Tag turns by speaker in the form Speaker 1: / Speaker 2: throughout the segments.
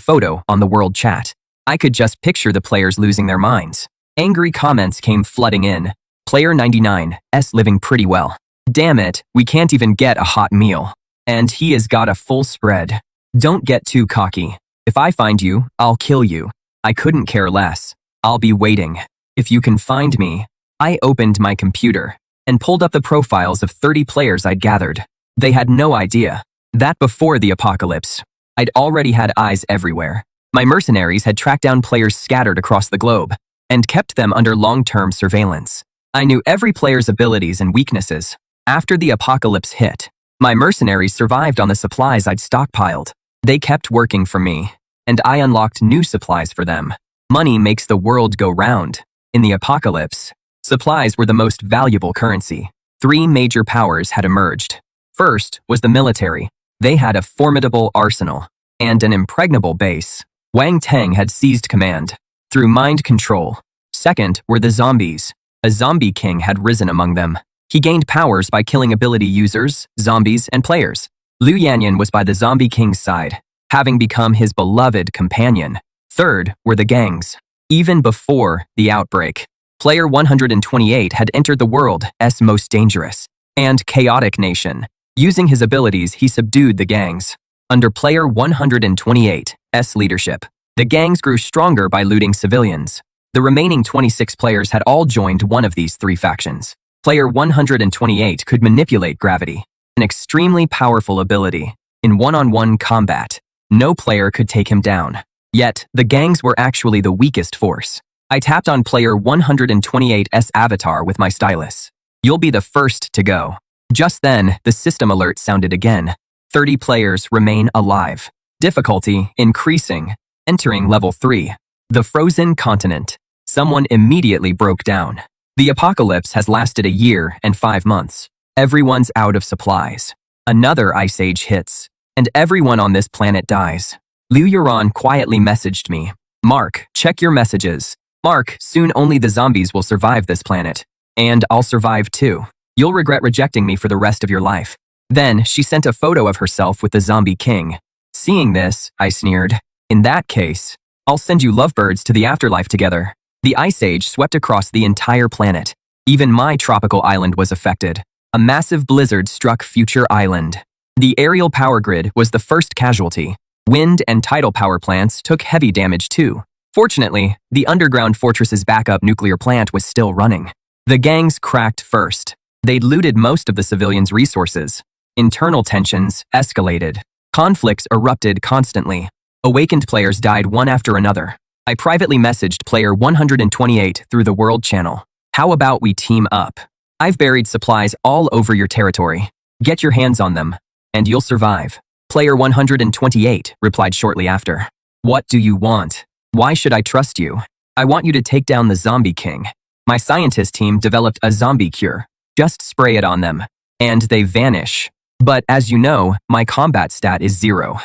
Speaker 1: photo on the world chat. I could just picture the players losing their minds. Angry comments came flooding in. Player 99's living pretty well. Damn it, we can't even get a hot meal. And he has got a full spread. Don't get too cocky. If I find you, I'll kill you. I couldn't care less. I'll be waiting. If you can find me. I opened my computer and pulled up the profiles of 30 players I'd gathered. They had no idea that before the apocalypse, I'd already had eyes everywhere. My mercenaries had tracked down players scattered across the globe and kept them under long-term surveillance. I knew every player's abilities and weaknesses. After the apocalypse hit, my mercenaries survived on the supplies I'd stockpiled. They kept working for me, and I unlocked new supplies for them. Money makes the world go round. In the apocalypse, supplies were the most valuable currency. 3 major powers had emerged. First was the military. They had a formidable arsenal and an impregnable base. Wang Teng had seized command through mind control. Second were the zombies. A zombie king had risen among them. He gained powers by killing ability users, zombies, and players. Liu Yanyan was by the zombie king's side, having become his beloved companion. Third were the gangs. Even before the outbreak, Player 128 had entered the world's most dangerous and chaotic nation. Using his abilities, he subdued the gangs. Under Player 128's leadership, the gangs grew stronger by looting civilians. The remaining 26 players had all joined one of these 3 factions. Player 128 could manipulate gravity, an extremely powerful ability. In one-on-one combat, no player could take him down. Yet, the gangs were actually the weakest force. I tapped on Player 128's avatar with my stylus. You'll be the first to go. Just then, the system alert sounded again. 30 players remain alive. Difficulty increasing. Entering level 3. The frozen continent. Someone immediately broke down. The apocalypse has lasted a year and 5 months. Everyone's out of supplies. Another ice age hits, and everyone on this planet dies. Liu Yuran quietly messaged me. Mark, check your messages. Mark, soon only the zombies will survive this planet. And I'll survive too. You'll regret rejecting me for the rest of your life. Then she sent a photo of herself with the zombie king. Seeing this, I sneered. In that case, I'll send you lovebirds to the afterlife together. The ice age swept across the entire planet. Even my tropical island was affected. A massive blizzard struck Future Island. The aerial power grid was the first casualty. Wind and tidal power plants took heavy damage too. Fortunately, the underground fortress's backup nuclear plant was still running. The gangs cracked first. They'd looted most of the civilians' resources. Internal tensions escalated. Conflicts erupted constantly. Awakened players died one after another. I privately messaged Player 128 through the World Channel. How about we team up? I've buried supplies all over your territory. Get your hands on them, and you'll survive. Player 128 replied shortly after. What do you want? Why should I trust you? I want you to take down the zombie king. My scientist team developed a zombie cure. Just spray it on them, and they vanish. But as you know, my combat stat is 0.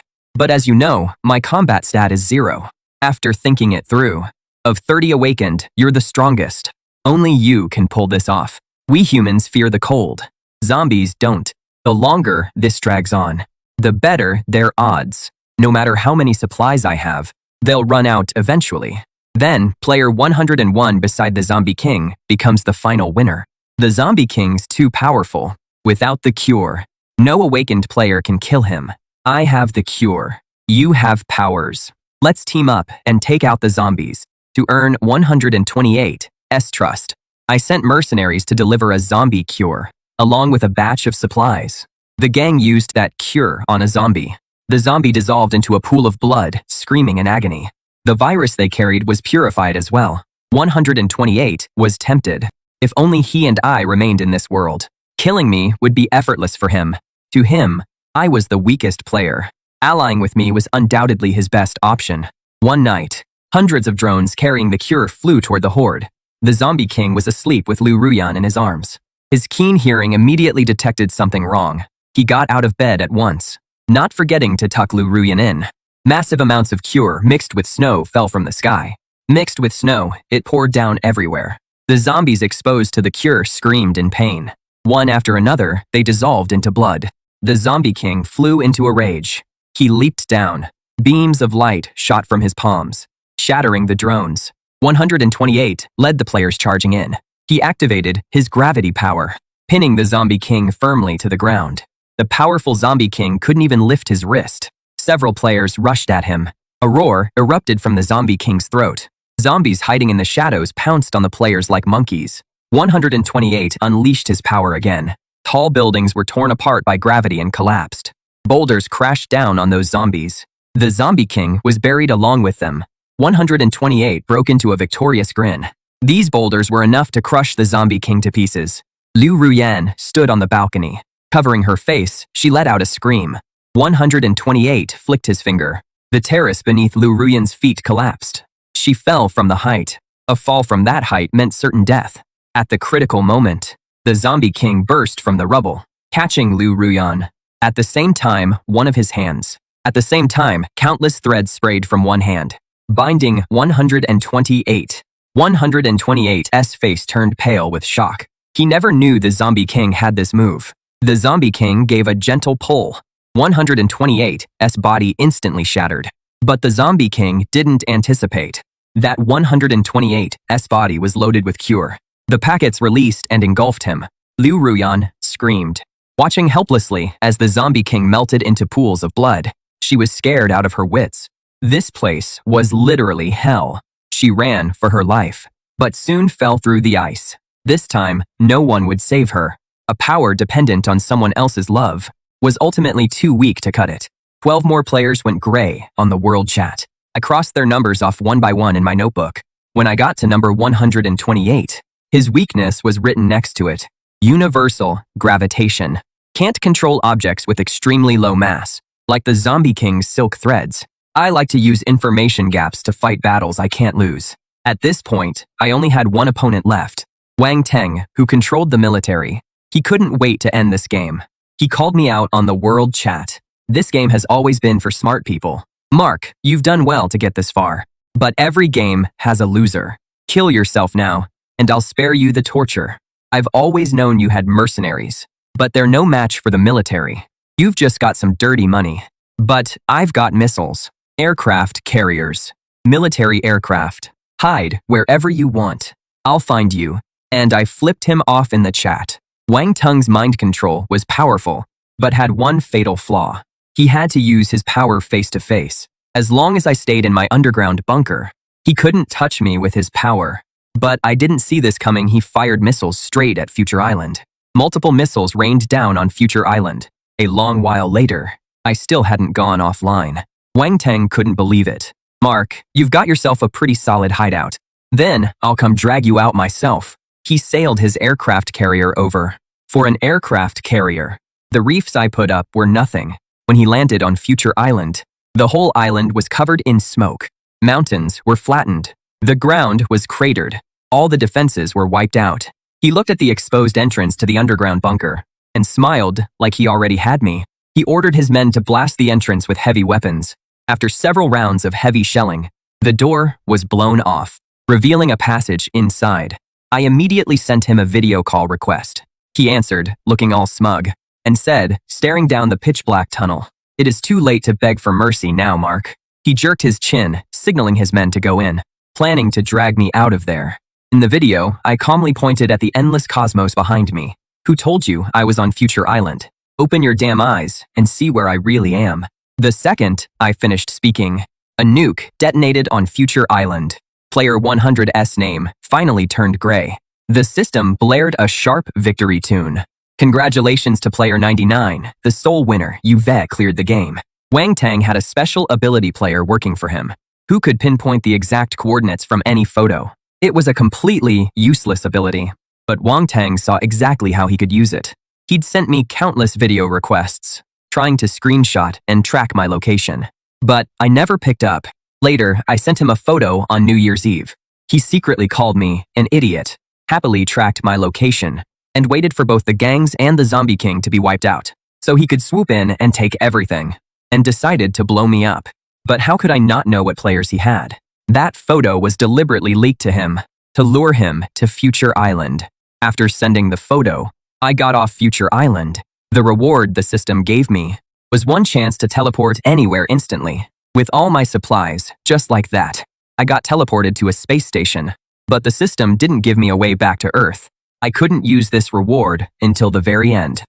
Speaker 1: After thinking it through, of 30 awakened, you're the strongest. Only you can pull this off. We humans fear the cold. Zombies don't. The longer this drags on, the better their odds. No matter how many supplies I have, they'll run out eventually. Then, Player 101 beside the Zombie King becomes the final winner. The Zombie King's too powerful. Without the cure, no awakened player can kill him. I have the cure. You have powers. Let's team up and take out the zombies. To earn 128's trust, I sent mercenaries to deliver a zombie cure, along with a batch of supplies. The gang used that cure on a zombie. The zombie dissolved into a pool of blood, screaming in agony. The virus they carried was purified as well. 128 was tempted. If only he and I remained in this world. Killing me would be effortless for him. To him, I was the weakest player. Allying with me was undoubtedly his best option. One night, hundreds of drones carrying the cure flew toward the horde. The Zombie King was asleep with Liu Ruyan in his arms. His keen hearing immediately detected something wrong. He got out of bed at once, not forgetting to tuck Liu Ruyan in. Massive amounts of cure mixed with snow fell from the sky. Mixed with snow, it poured down everywhere. The zombies exposed to the cure screamed in pain. One after another, they dissolved into blood. The Zombie King flew into a rage. He leaped down. Beams of light shot from his palms, shattering the drones. 128 led the players charging in. He activated his gravity power, pinning the Zombie King firmly to the ground. The powerful Zombie King couldn't even lift his wrist. Several players rushed at him. A roar erupted from the Zombie King's throat. Zombies hiding in the shadows pounced on the players like monkeys. 128 unleashed his power again. Tall buildings were torn apart by gravity and collapsed. Boulders crashed down on those zombies. The Zombie King was buried along with them. 128 broke into a victorious grin. These boulders were enough to crush the Zombie King to pieces. Liu Ruyan stood on the balcony. Covering her face, she let out a scream. 128 flicked his finger. The terrace beneath Liu Ruyan's feet collapsed. She fell from the height. A fall from that height meant certain death. At the critical moment, the Zombie King burst from the rubble, catching Liu Ruyan. At the same time, one of his hands. At the same time, countless threads sprayed from one hand, binding 128. 128's face turned pale with shock. He never knew the Zombie King had this move. The Zombie King gave a gentle pull. 128's body instantly shattered. But the Zombie King didn't anticipate that 128's body was loaded with cure. The packets released and engulfed him. Liu Ruyan screamed, watching helplessly as the Zombie King melted into pools of blood. She was scared out of her wits. This place was literally hell. She ran for her life, but soon fell through the ice. This time, no one would save her. A power dependent on someone else's love was ultimately too weak to cut it. 12 more players went gray on the world chat. I crossed their numbers off one by one in my notebook. When I got to number 128, his weakness was written next to it. Universal gravitation. Can't control objects with extremely low mass, like the Zombie King's silk threads. I like to use information gaps to fight battles I can't lose. At this point, I only had one opponent left. Wang Teng, who controlled the military. He couldn't wait to end this game. He called me out on the world chat. This game has always been for smart people. Mark, you've done well to get this far. But every game has a loser. Kill yourself now, and I'll spare you the torture. I've always known you had mercenaries, but they're no match for the military. You've just got some dirty money. But I've got missiles, aircraft carriers, military aircraft. Hide wherever you want. I'll find you. And I flipped him off in the chat. Wang Teng's mind control was powerful, but had one fatal flaw. He had to use his power face to face. As long as I stayed in my underground bunker, he couldn't touch me with his power. But I didn't see this coming. He fired missiles straight at Future Island. Multiple missiles rained down on Future Island. A long while later, I still hadn't gone offline. Wang Teng couldn't believe it. Mark, you've got yourself a pretty solid hideout. Then I'll come drag you out myself. He sailed his aircraft carrier over. For an aircraft carrier, the reefs I put up were nothing. When he landed on Future Island, the whole island was covered in smoke. Mountains were flattened. The ground was cratered. All the defenses were wiped out. He looked at the exposed entrance to the underground bunker and smiled like he already had me. He ordered his men to blast the entrance with heavy weapons. After several rounds of heavy shelling, the door was blown off, revealing a passage inside. I immediately sent him a video call request. He answered, looking all smug, and said, staring down the pitch-black tunnel, "It is too late to beg for mercy now, Mark." He jerked his chin, signaling his men to go in, planning to drag me out of there. In the video, I calmly pointed at the endless cosmos behind me. Who told you I was on Future Island? Open your damn eyes and see where I really am. The second I finished speaking, a nuke detonated on Future Island. Player 100's name finally turned gray. The system blared a sharp victory tune. Congratulations to player 99, the sole winner. You've cleared the game. Wang Teng had a special ability player working for him, who could pinpoint the exact coordinates from any photo. It was a completely useless ability, but Wang Teng saw exactly how he could use it. He'd sent me countless video requests, trying to screenshot and track my location. But I never picked up. Later, I sent him a photo on New Year's Eve. He secretly called me an idiot, happily tracked my location, and waited for both the gangs and the Zombie King to be wiped out, so he could swoop in and take everything, and decided to blow me up. But how could I not know what players he had? That photo was deliberately leaked to him, to lure him to Future Island. After sending the photo, I got off Future Island. The reward the system gave me was one chance to teleport anywhere instantly. With all my supplies, just like that, I got teleported to a space station. But the system didn't give me a way back to Earth. I couldn't use this reward until the very end.